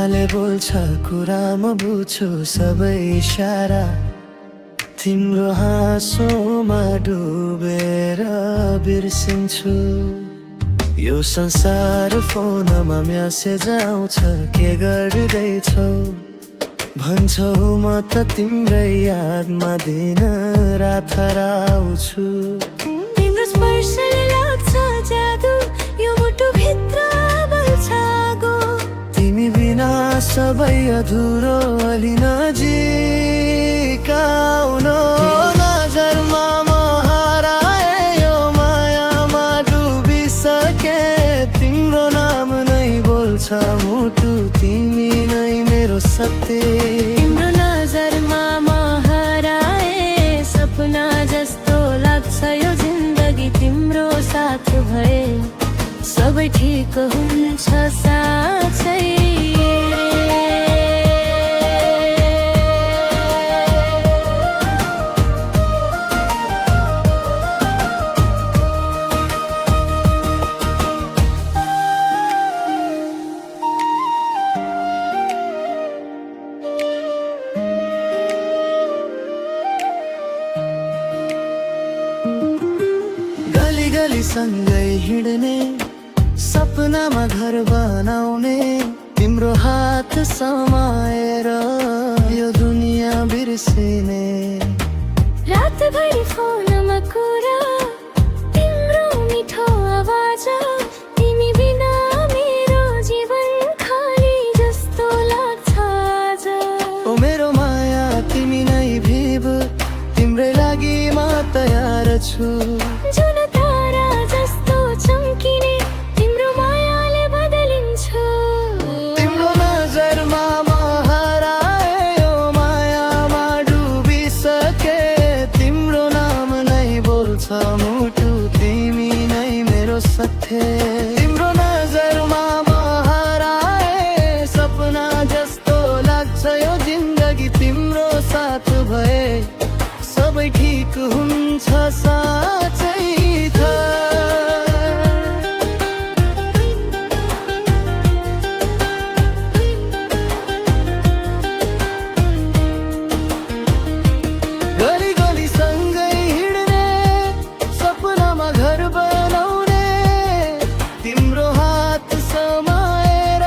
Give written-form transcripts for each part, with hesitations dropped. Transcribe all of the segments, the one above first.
मायाले बोल्छ कुरामा बुझ्छु सबै इशारा, तिम्रो हाँसोमा डुबेर बिर्सिन्छु। यो संसार फोनमा म्यासेज आउँछ के गर्दैछौ भन्छौ, म त तिम्रै यादमा दिन रात हराउँछु। तिम्रो स्पर्शले लाग्छ जादु, यो मुटुभित्र बल्छ आगो। तिमी बिना सबै अधुरो, अलि नजिक आउनु। नजरमा म हराए, यो मायामा डुबिसके, तिम्रो नाम नै बोल्छ मुटु, तिमी नै मेरो सत्य। तिम्रो नजरमा म हराए, सपना जस्तो लाग्छ यो जिन्दगी, तिम्रो साथ भए सबै ठिक हुन्छ साँच्चै। गली गली सँगै हिँड्ने, सपनामा घर बनाउने, तिम्रो हात समाएर यो दुनियाँ बिर्सिने। रातभरि फोनमा कुरा, तिम्रो मिठो आवाज, तिमी बिना मेरो जीवन खाली जस्तो लाग्छ आज। ओ मेरो माया तिमी नै भिब, तिम्रै लागि म तयार छु। जुन तारा जस्तो चम्किने, तिम्रो मायाले बदलिन्छु। तिम्रो नजरमा म हराए, यो मायामा डुबिसके, तिम्रो नाम नै बोल्छ मुटु, तिमी नै मेरो सत्य। तिम्रो नजरमा म हराए, सपना जस्तो लाग्छ यो जिन्दगी, तिम्रो साथ भए सबै ठिक हुन्छ साँच्चै त। गली गली सँगै हिँड्ने, सपनामा घर बनाउने, तिम्रो हात समाएर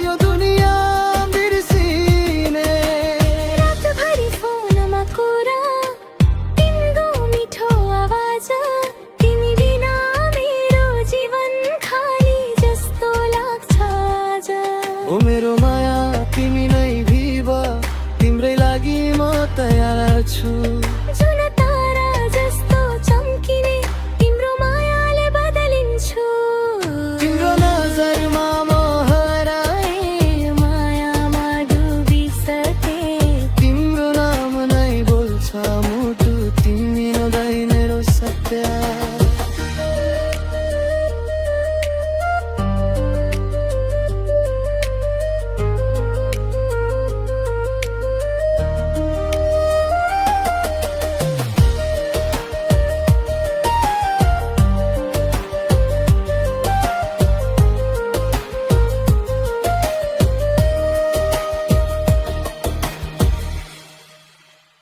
यो दुनियाँ बिर्सिने। रातभरि फोनमा कुरा, तिम्रो मिठो आवाज, तिमी बिना मेरो जीवन खाली जस्तो लाग्छ आज। ओ मेरो माया तिमी नै भिब, तिम्रै लागि म तयार छु।